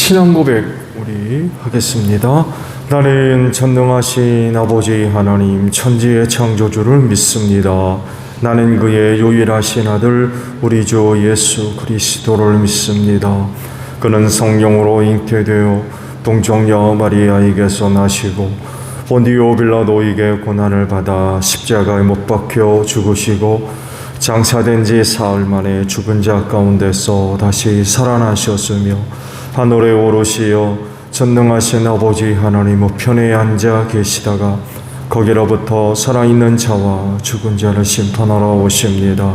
신앙 고백 우리 하겠습니다. 나는 전능하신 아버지 하나님 천지의 창조주를 믿습니다. 나는 그의 유일하신 아들 우리 주 예수 그리스도를 믿습니다. 그는 성령으로 잉태되어 동정녀 마리아에게서 나시고 본디오 빌라도에게 고난을 받아 십자가에 못 박혀 죽으시고 장사된 지 사흘 만에 죽은 자 가운데서 다시 살아나셨으며 하늘에 오르시어 전능하신 아버지 하나님 우편에 앉아 계시다가 거기로부터 살아있는 자와 죽은 자를 심판하러 오십니다.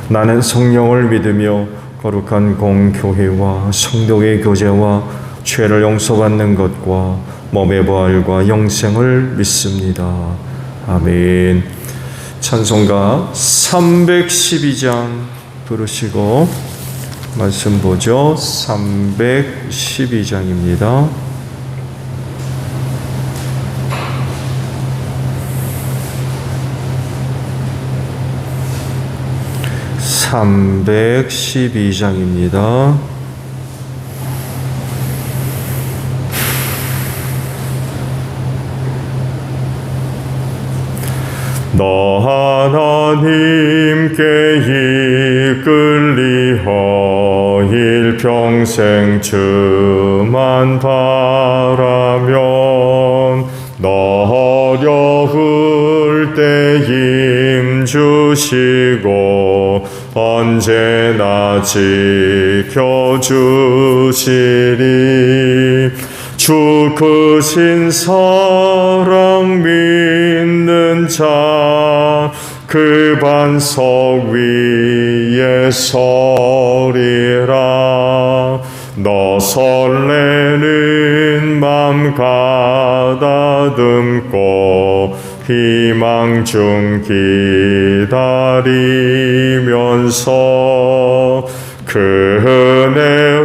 나는 성령을 믿으며 거룩한 공교회와 성도의 교제와 죄를 용서받는 것과 몸의 부활과 영생을 믿습니다. 아멘. 찬송가 312장 부르시고 말씀 보죠. 312장입니다. 너 하나님께 이끌리어 일평생 주만 바라면 너 어려울 때 힘 주시고 언제나 지켜주시리. 주 크신 사랑 믿는 자 그 반석 위에 서리라. 너 설레는 맘 가다듬고 희망 중 기다리면서 그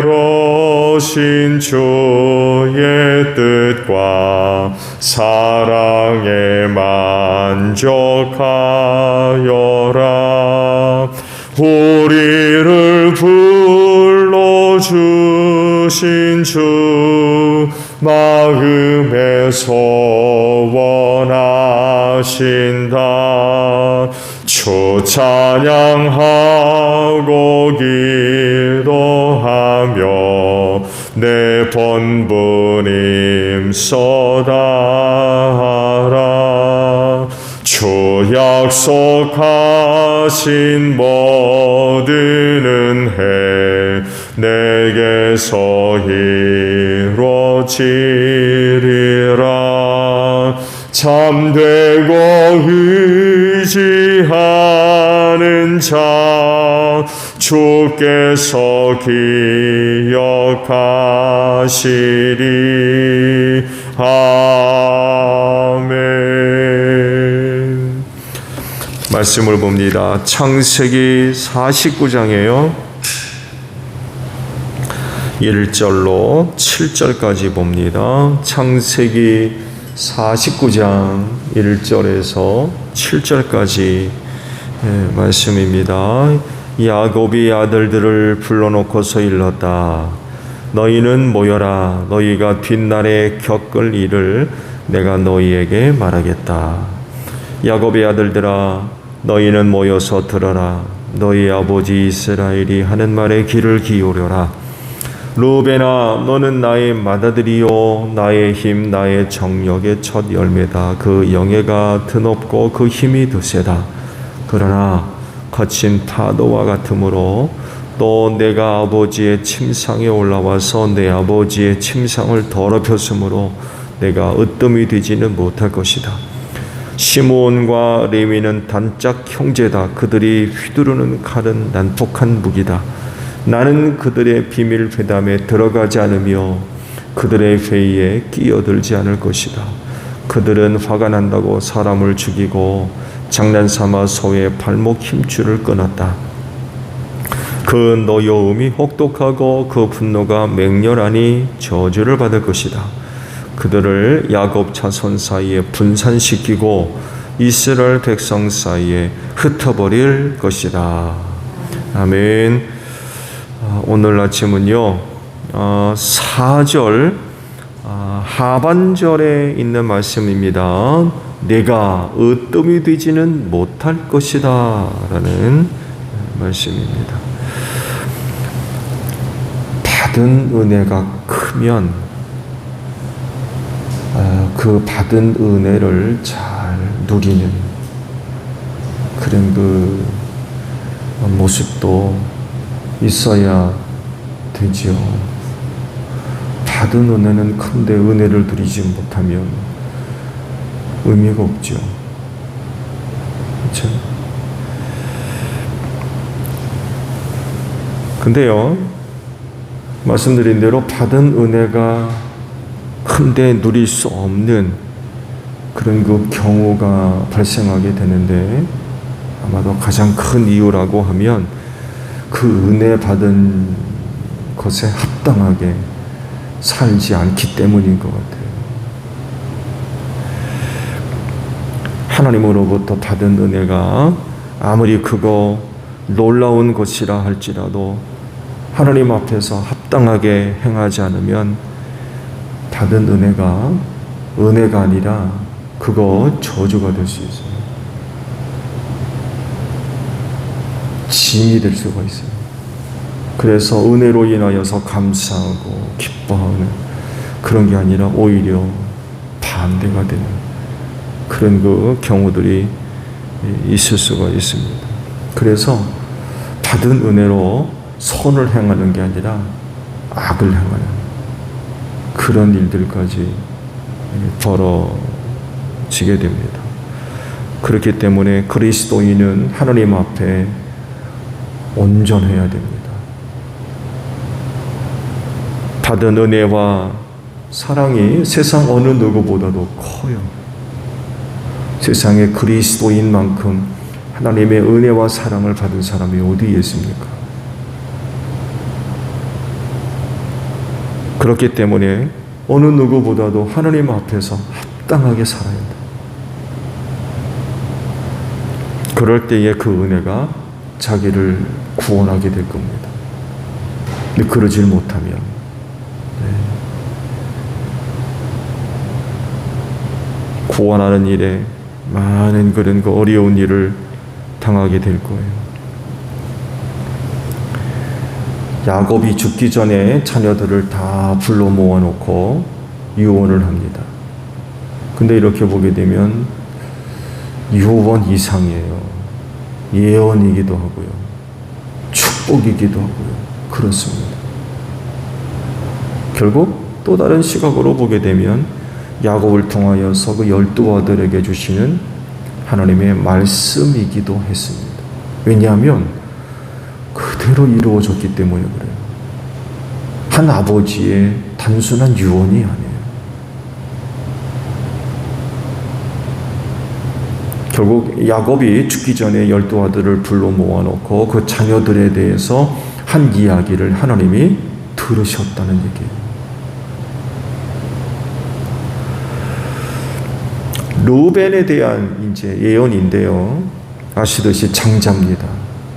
은혜로신 주의 뜻과 사랑에 만족하여라. 우리를 불러주신 주 마음에서 원하신다. 주 찬양하고 기도하며 내 본분임 쏟아하라. 주 약속하신 모든 은혜 내게서 이루어지리라. 참되고 의지하는 자 주께서 기억하시리. 아멘. 말씀을 봅니다. 창세기 49장이에요. 1절로 7절까지 봅니다. 창세기 49장 1절에서 7절까지 말씀입니다. 야곱이 아들들을 불러놓고서 일렀다. 너희는 모여라. 너희가 뒷날에 겪을 일을 내가 너희에게 말하겠다. 야곱의 아들들아, 너희는 모여서 들어라. 너희 아버지 이스라엘이 하는 말에 귀를 기울여라. 루벤아, 너는 나의 맏아들이요 나의 힘 나의 정력의 첫 열매다. 그 영예가 드높고 그 힘이 드세다. 그러나 거친 파도와 같으므로 또 내가 아버지의 침상에 올라와서 내 아버지의 침상을 더럽혔으므로 내가 으뜸이 되지는 못할 것이다. 시므온과 레위는 단짝 형제다. 그들이 휘두르는 칼은 난폭한 무기다. 나는 그들의 비밀 회담에 들어가지 않으며 그들의 회의에 끼어들지 않을 것이다. 그들은 화가 난다고 사람을 죽이고 장난삼아 소의 발목 힘줄을 끊었다. 그 노여움이 혹독하고 그 분노가 맹렬하니 저주를 받을 것이다. 그들을 야곱 자손 사이에 분산시키고 이스라엘 백성 사이에 흩어버릴 것이다. 아멘. 오늘 아침은요 4절 하반절에 있는 말씀입니다. 내가 으뜸이 되지는 못할 것이다 라는 말씀입니다. 받은 은혜가 크면 그 받은 은혜를 잘 누리는 그런 그 모습도 있어야 되지요. 받은 은혜는 큰데 은혜를 누리지 못하면 의미가 없죠. 그렇죠? 근데요, 말씀드린 대로 받은 은혜가 큰데 누릴 수 없는 그런 그 경우가 발생하게 되는데, 아마도 가장 큰 이유라고 하면 그 은혜 받은 것에 합당하게 살지 않기 때문인 것 같아요. 하나님으로부터 받은 은혜가 아무리 크고 놀라운 것이라 할지라도 하나님 앞에서 합당하게 행하지 않으면 받은 은혜가 아니라 그거 저주가 될 수 있어요. 짐이 될 수가 있어요. 그래서 은혜로 인하여서 감사하고 기뻐하는 그런 게 아니라 오히려 반대가 되는 그런 그 경우들이 있을 수가 있습니다. 그래서 받은 은혜로 선을 행하는 게 아니라 악을 행하는 그런 일들까지 벌어지게 됩니다. 그렇기 때문에 그리스도인은 하나님 앞에 온전해야 됩니다. 받은 은혜와 사랑이 세상 어느 누구보다도 커요. 세상에 그리스도인만큼 하나님의 은혜와 사랑을 받은 사람이 어디에 있습니까? 그렇기 때문에 어느 누구보다도 하나님 앞에서 합당하게 살아야 합니다. 그럴 때에 그 은혜가 자기를 구원하게 될 겁니다. 근데 그러질 못하면 구원하는 일에 많은 그런 그 어려운 일을 당하게 될 거예요. 야곱이 죽기 전에 자녀들을 다 불러 모아놓고 유언을 합니다. 근데 이렇게 보게 되면 유언 이상이에요. 예언이기도 하고요. 축복이기도 하고요. 그렇습니다. 결국 또 다른 시각으로 보게 되면 야곱을 통하여서 그 12아들에게 주시는 하나님의 말씀이기도 했습니다. 왜냐하면 그대로 이루어졌기 때문에 그래요. 한 아버지의 단순한 유언이 아니에요. 결국 야곱이 죽기 전에 12아들을 불러 모아놓고 그 자녀들에 대해서 한 이야기를 하나님이 들으셨다는 얘기예요. 르우벤에 대한 이제 예언인데요. 아시듯이 장자입니다.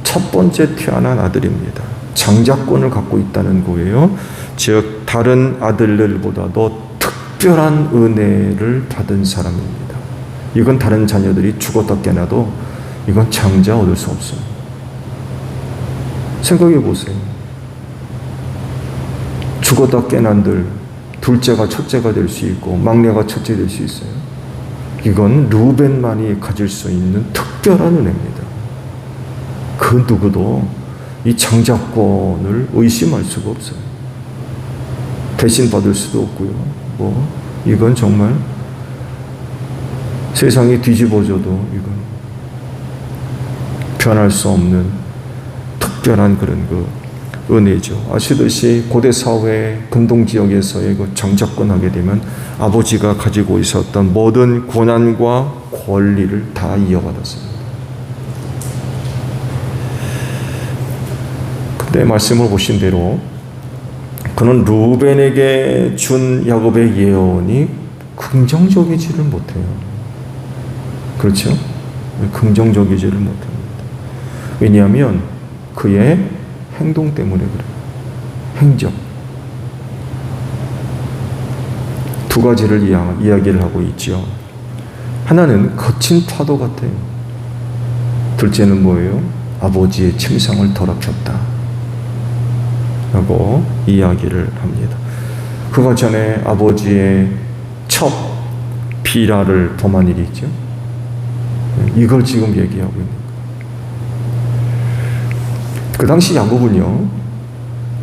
첫 번째 태어난 아들입니다. 장자권을 갖고 있다는 거예요. 즉 다른 아들들보다도 특별한 은혜를 받은 사람입니다. 이건 다른 자녀들이 죽었다 깨나도 이건 장자 얻을 수 없어요. 생각해 보세요. 죽었다 깨난들 둘째가 첫째가 될 수 있고 막내가 첫째 될 수 있어요. 이건 르우벤만이 가질 수 있는 특별한 은혜입니다. 그 누구도 이 장자권을 의심할 수가 없어요. 대신 받을 수도 없고요. 이건 정말 세상이 뒤집어져도 이건 변할 수 없는 특별한 그런 그 은혜죠. 아시듯이 고대 사회 근동 지역에서의 그 장자권 하게 되면 아버지가 가지고 있었던 모든 권한과 권리를 다 이어받았습니다. 근데 말씀을 보신 대로 그는 르우벤에게 준 야곱의 예언이 긍정적이지를 못해요. 그렇죠? 긍정적이지를 못합니다. 왜냐하면 그의 행동 때문에 그래요. 행적. 두 가지를 이야기를 하고 있죠. 하나는 거친 파도 같아요. 둘째는 뭐예요? 아버지의 침상을 더럽혔다 라고 이야기를 합니다. 그거 전에 아버지의 첫 비라를 범한 일이 있죠. 이걸 지금 얘기하고 있는 거예요. 그 당시 야곱은요,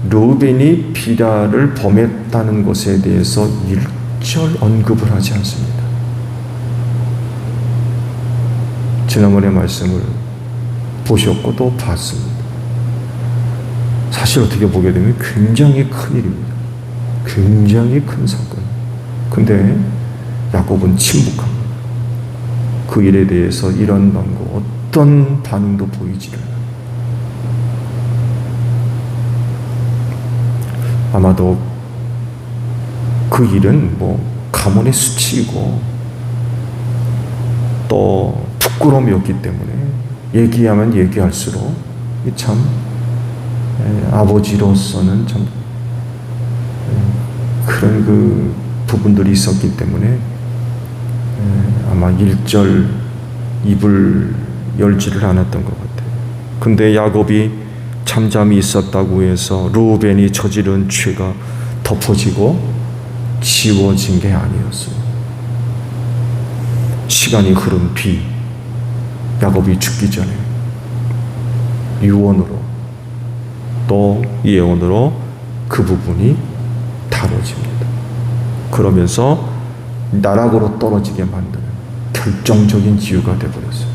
르우벤이 비라를 범했다는 것에 대해서 일절 언급을 하지 않습니다. 지난번에 말씀을 보셨고 또 봤습니다. 사실 어떻게 보게 되면 굉장히 큰 일입니다. 굉장히 큰 사건. 근데 야곱은 침묵합니다. 그 일에 대해서 이런 방법, 어떤 반응도 보이지를 않아요. 아마도 그 일은 가문의 수치이고 또 부끄러움이었기 때문에 얘기하면 얘기할수록 참 아버지로서는 참 그런 그 부분들이 있었기 때문에 아마 일절 입을 열지를 않았던 것 같아요. 근데 야곱이 잠잠히 있었다고 해서 르우벤이 저지른 죄가 덮어지고 지워진 게 아니었어요. 시간이 흐른 뒤 야곱이 죽기 전에 유언으로 또 예언으로 그 부분이 다뤄집니다. 그러면서 나락으로 떨어지게 만드는 결정적인 이유가 되어버렸어요.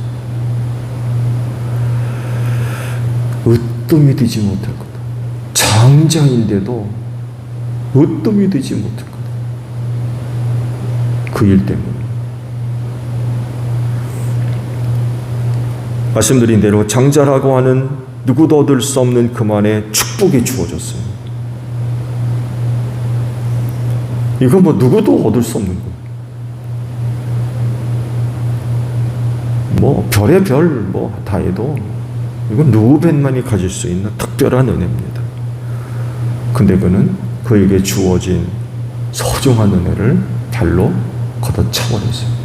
으뜸이 되지 못할 거다. 장자인데도 으뜸이 되지 못할 거다. 그 일 때문에. 말씀드린 대로 장자라고 하는 누구도 얻을 수 없는 그만의 축복이 주어졌어요. 이건 누구도 얻을 수 없는 거예요. 별의 별 다 해도 이건 르우벤만이 가질 수 있는 특별한 은혜입니다. 근데 그는 그에게 주어진 소중한 은혜를 발로 걷어차버렸어요.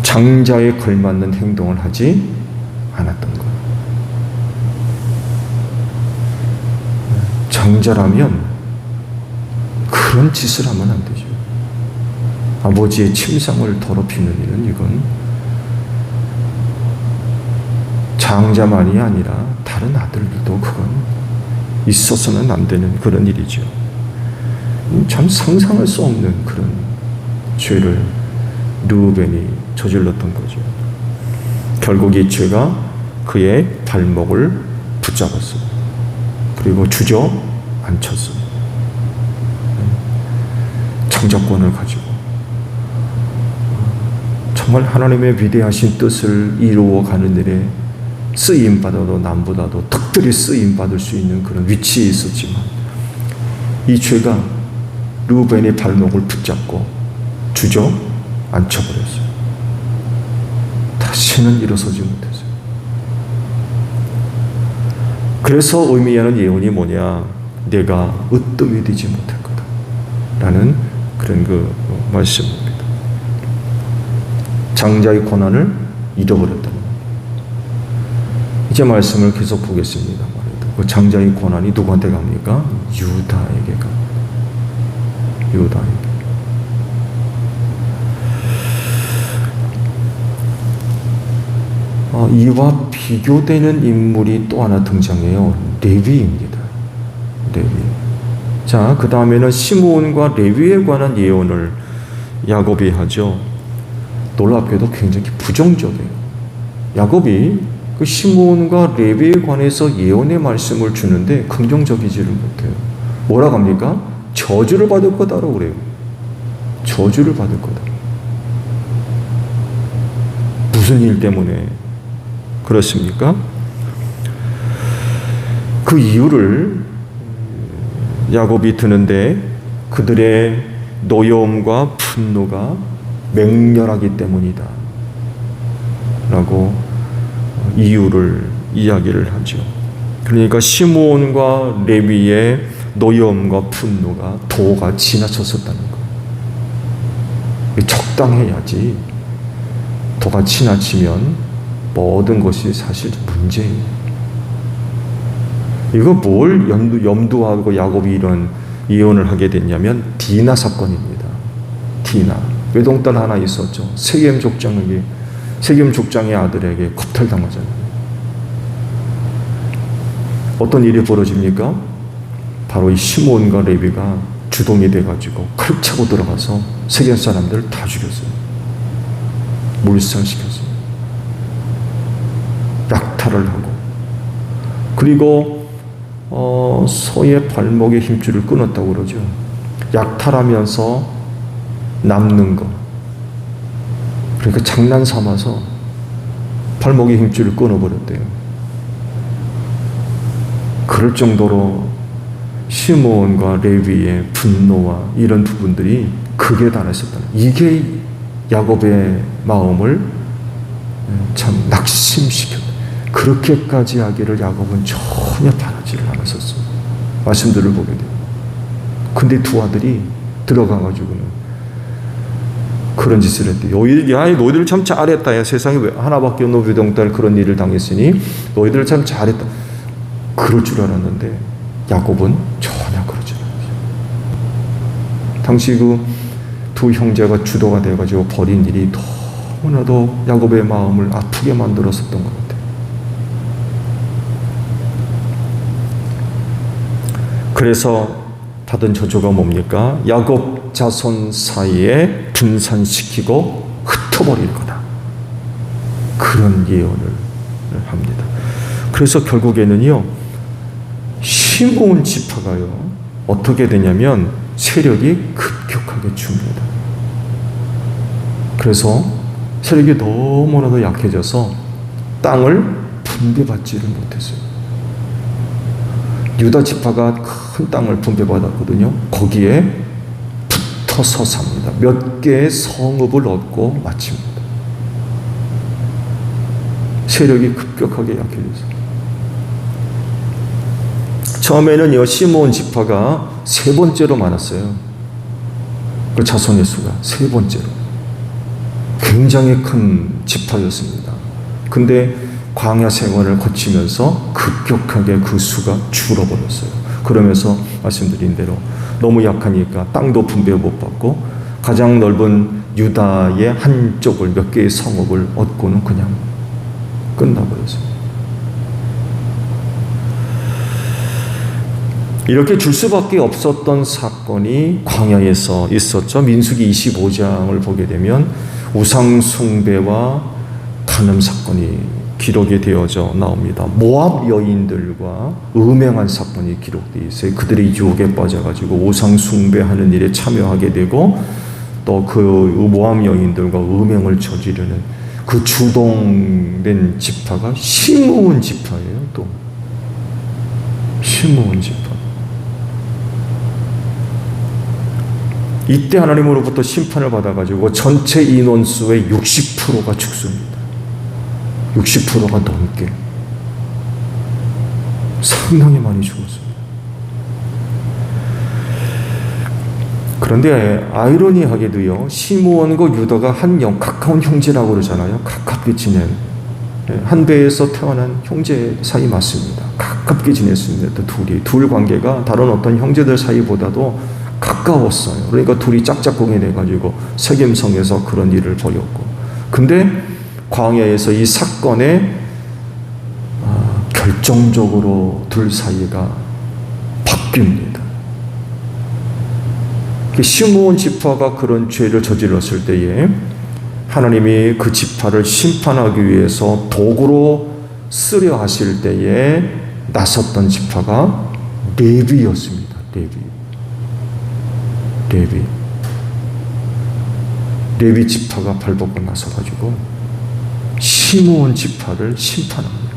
장자에 걸맞는 행동을 하지 않았던 거예요. 장자라면 그런 짓을 하면 안 되죠. 아버지의 침상을 더럽히는 일은 이건 장자만이 아니라 다른 아들들도 그건 있어서는 안 되는 그런 일이죠. 참 상상할 수 없는 그런 죄를 르우벤이 저질렀던 거죠. 결국 이 죄가 그의 발목을 붙잡았어요. 그리고 주저앉혔어요. 창작권을 가지고 정말 하나님의 위대하신 뜻을 이루어가는 일에 쓰임받아도 남보다도 특별히 쓰임받을 수 있는 그런 위치에 있었지만 이 죄가 르우벤의 발목을 붙잡고 주저앉혀버렸어요. 다시는 일어서지 못했어요. 그래서 의미하는 예언이 뭐냐? 내가 으뜸이 되지 못할 거다 라는 그런 그 말씀입니다. 장자의 고난을 잃어버렸다. 이제 말씀을 계속 보겠습니다. 그 장자의 고난이 누구한테 갑니까? 유다에게 갑니다. 유다에게. 이와 비교되는 인물이 또 하나 등장해요. 레위입니다. 레위. 자, 그 다음에는 시므온과 레위에 관한 예언을 야곱이 하죠. 놀랍게도 굉장히 부정적이에요. 야곱이 그 시므온과 레위에 관해서 예언의 말씀을 주는데 긍정적이지를 못해요. 뭐라고 합니까? 저주를 받을 거다라고 그래요. 저주를 받을 거다. 무슨 일 때문에 그렇습니까? 그 이유를 야곱이 드는데 그들의 노여움과 분노가 맹렬하기 때문이다 라고 이유를 이야기를 하죠. 그러니까 시므온과 레위의 노여움과 분노가 도가 지나쳤었다는 거예요. 적당해야지. 도가 지나치면 모든 것이 사실 문제예요. 이거 뭘 염두하고 야곱이 이런 예언을 하게 됐냐면 디나 사건입니다. 디나. 외동딸 하나 있었죠. 세겜 족장의 아들에게 겁탈당하잖아요. 어떤 일이 벌어집니까? 바로 이 시므온과 레위가 주동이 돼가지고 칼 차고 들어가서 세겜 사람들을 다 죽였어요. 몰살시켰어요. 약탈을 하고, 그리고 소의 발목에 힘줄을 끊었다고 그러죠. 약탈하면서 남는 거, 그러니까 장난 삼아서 발목에 힘줄을 끊어버렸대요. 그럴 정도로 시므온과 레위의 분노와 이런 부분들이 극에 달했었다는, 이게 야곱의 마음을 참 낙심시켰다. 그렇게까지 하기를 야곱은 전혀 바라지를 않았었어요. 말씀들을 보게 돼요. 근데 두 아들이 들어가가지고는 그런 짓을 했대요. 너희들 참 잘했다. 야, 세상에 왜 하나밖에 없는 외동딸 그런 일을 당했으니 너희들 참 잘했다. 그럴 줄 알았는데 야곱은 전혀 그러지 않았어요. 당시 그 두 형제가 주도가 되어가지고 벌인 일이 너무나도 야곱의 마음을 아프게 만들었었던 것 같아요. 그래서 받은 저주가 뭡니까? 야곱 자손 사이에 분산시키고 흩어버릴 거다. 그런 예언을 합니다. 그래서 결국에는요, 시므온 지파가요, 어떻게 되냐면 세력이 급격하게 줍니다. 그래서 세력이 너무나도 약해져서 땅을 분배받지를 못했어요. 유다 지파가 큰 땅을 분배받았거든요. 거기에 붙어서 삽니다. 몇 개의 성읍을 얻고 마칩니다. 세력이 급격하게 약해졌어요. 처음에는 시므온 지파가 세 번째로 많았어요. 그 자손의 수가 세 번째로. 굉장히 큰 지파였습니다. 근데 광야 생활을 거치면서 급격하게 그 수가 줄어버렸어요. 그러면서 말씀드린 대로 너무 약하니까 땅도 분배 못 받고 가장 넓은 유다의 한쪽을, 몇 개의 성읍을 얻고는 그냥 끝나버렸어요. 이렇게 줄 수밖에 없었던 사건이 광야에서 있었죠. 민수기 25장을 보게 되면 우상 숭배와 간음 사건이 기록이 되어져 나옵니다. 모압 여인들과 음행한 사건이 기록되어 있어요. 그들이 유혹에 빠져가지고 우상 숭배하는 일에 참여하게 되고 또 그 모압 여인들과 음행을 저지르는 그 주동된 지파가 시므온 지파예요. 또 시므온 지파. 이때 하나님으로부터 심판을 받아가지고 전체 인원수의 60%가 죽습니다. 60%가 넘게. 상당히 많이 죽었습니다. 그런데 아이러니하게도요, 시므온과 유다가 가까운 형제라고 그러잖아요. 가깝게 지낸, 한 배에서 태어난 형제 사이 맞습니다. 가깝게 지냈습니다. 둘 관계가 다른 어떤 형제들 사이보다도 가까웠어요. 그러니까 둘이 짝짝꿍이 돼가지고 세겜성에서 그런 일을 벌였고, 근데 광야에서 이 사건에 결정적으로 둘 사이가 바뀝니다. 시므온 지파가 그런 죄를 저질렀을 때에 하나님이 그 지파를 심판하기 위해서 도구로 쓰려 하실 때에 나섰던 지파가 레위였습니다. 레위 지파가 발벗고 나서가지고 시므온 지파를 심판합니다.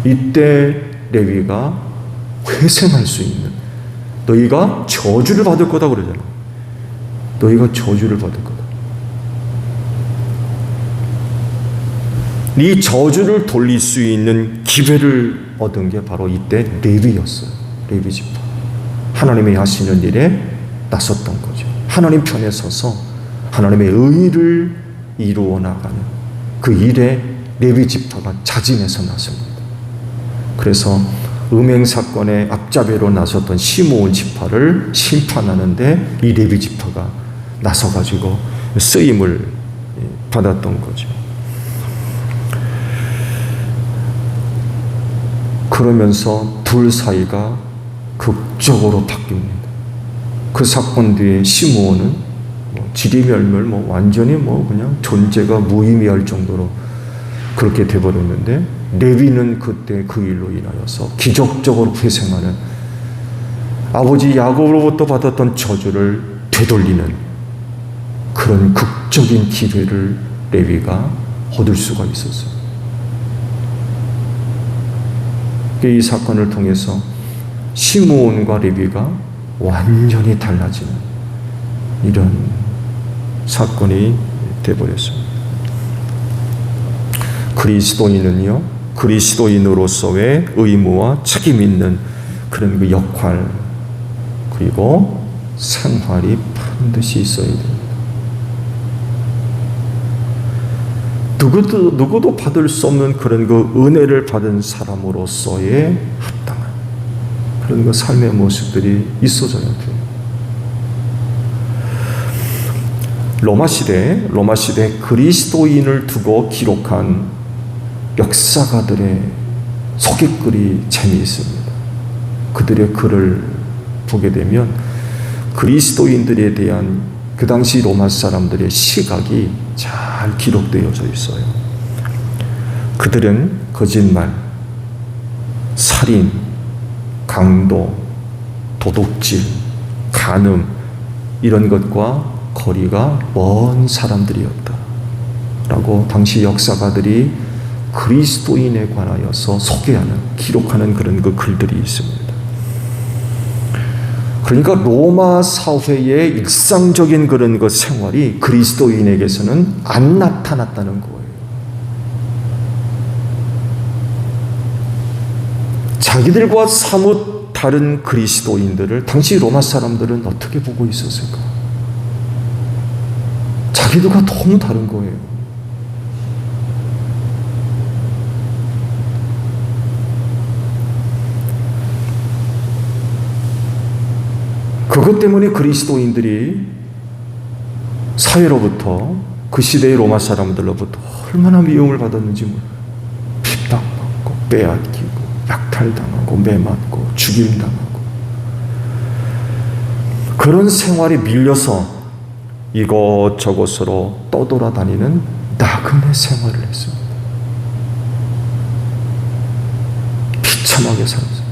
이때 레위가 회생할 수 있는, 너희가 저주를 받을 거다 그러잖아. 너희가 저주를 받을 거다. 이 저주를 돌릴 수 있는 기회를 얻은 게 바로 이때 레위였어요. 레위 지파. 하나님이 하시는 일에 나섰던 거죠. 하나님 편에 서서 하나님의 의를 이루어 나가는 그 일에 레위 지파가 자진해서 나섭니다. 그래서 음행 사건의 앞잡이로 나섰던 시므온 지파를 심판하는데 이 레위 지파가 나서가지고 쓰임을 받았던 거죠. 그러면서 둘 사이가 극적으로 바뀝니다. 그 사건 뒤에 시므온은 지리멸멸 완전히 그냥 존재가 무의미할 정도로 그렇게 돼버렸는데, 레위는 그때 그 일로 인하여서 기적적으로 회생하는, 아버지 야곱으로부터 받았던 저주를 되돌리는 그런 극적인 기회를 레위가 얻을 수가 있었어요. 이 사건을 통해서 시므온과 레위가 완전히 달라지는 이런 사건이 되어버렸습니다. 그리스도인은요, 그리스도인으로서의 의무와 책임 있는 그런 그 역할, 그리고 생활이 반드시 있어야 됩니다. 누구도 받을 수 없는 그런 그 은혜를 받은 사람으로서의 합당한 그런 그 삶의 모습들이 있어져야 돼요. 로마 시대 그리스도인을 두고 기록한 역사가들의 소개글이 재미있습니다. 그들의 글을 보게 되면 그리스도인들에 대한 그 당시 로마 사람들의 시각이 잘 기록되어져 있어요. 그들은 거짓말, 살인, 강도, 도둑질, 간음 이런 것과 거리가 먼 사람들이었다 라고 당시 역사가들이 그리스도인에 관하여서 소개하는, 기록하는 그런 그 글들이 있습니다. 그러니까 로마 사회의 일상적인 그런 그 생활이 그리스도인에게서는 안 나타났다는 거예요. 자기들과 사뭇 다른 그리스도인들을 당시 로마 사람들은 어떻게 보고 있었을까? 자기들과 너무 다른 거예요. 그것 때문에 그리스도인들이 사회로부터, 그 시대의 로마 사람들로부터 얼마나 미움을 받았는지 몰라요. 핍박받고 빼앗기고 약탈당하고 매맞고 죽임당하고 그런 생활에 밀려서 이곳저곳으로 떠돌아다니는 나그네 생활을 했습니다. 비참하게 살았어요.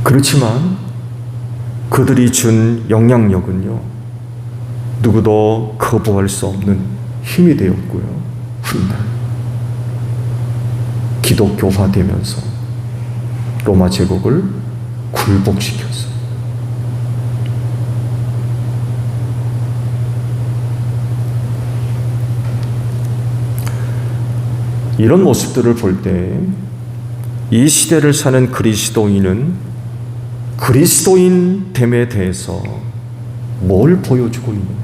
그렇지만 그들이 준 영향력은요, 누구도 거부할 수 없는 힘이 되었고요. 훗날 기독교화되면서 로마 제국을 굴복시켰어요. 이런 모습들을 볼 때 이 시대를 사는 그리스도인은 그리스도인됨에 대해서 뭘 보여주고 있느냐?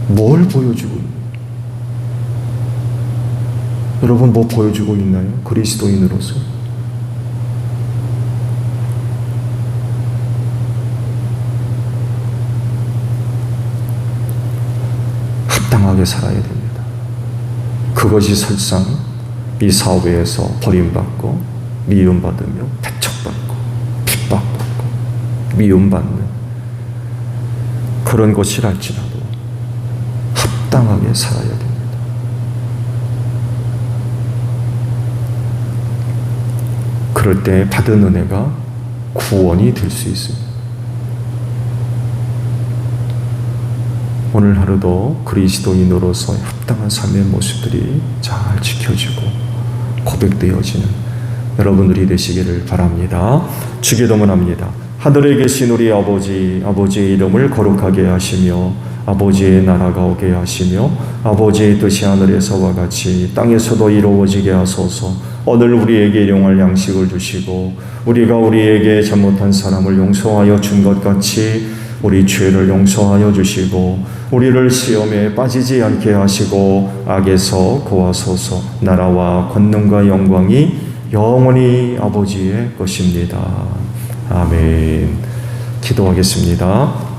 뭘 보여주고 있느냐? 여러분 뭐 보여주고 있나요? 그리스도인으로서. 합당하게 살아야 됩니다. 그것이 설상 이 사회에서 버림받고 미움받으며 배척받고 핍박받고 미움받는 그런 곳이랄지라도 합당하게 살아야 됩니다. 그럴 때 받은 은혜가 구원이 될 수 있습니다. 오늘 하루도 그리스도인으로서의 합당한 삶의 모습들이 잘 지켜지고 고백되어지는 여러분들이 되시기를 바랍니다. 주기도문합니다. 하늘에 계신 우리 아버지, 아버지의 이름을 거룩하게 하시며 아버지의 나라가 오게 하시며 아버지의 뜻이 하늘에서와 같이 땅에서도 이루어지게 하소서. 오늘 우리에게 일용할 양식을 주시고 우리가 우리에게 잘못한 사람을 용서하여 준 것 같이 우리 죄를 용서하여 주시고 우리를 시험에 빠지지 않게 하시고 악에서 구하소서. 나라와 권능과 영광이 영원히 아버지의 것입니다. 아멘. 기도하겠습니다.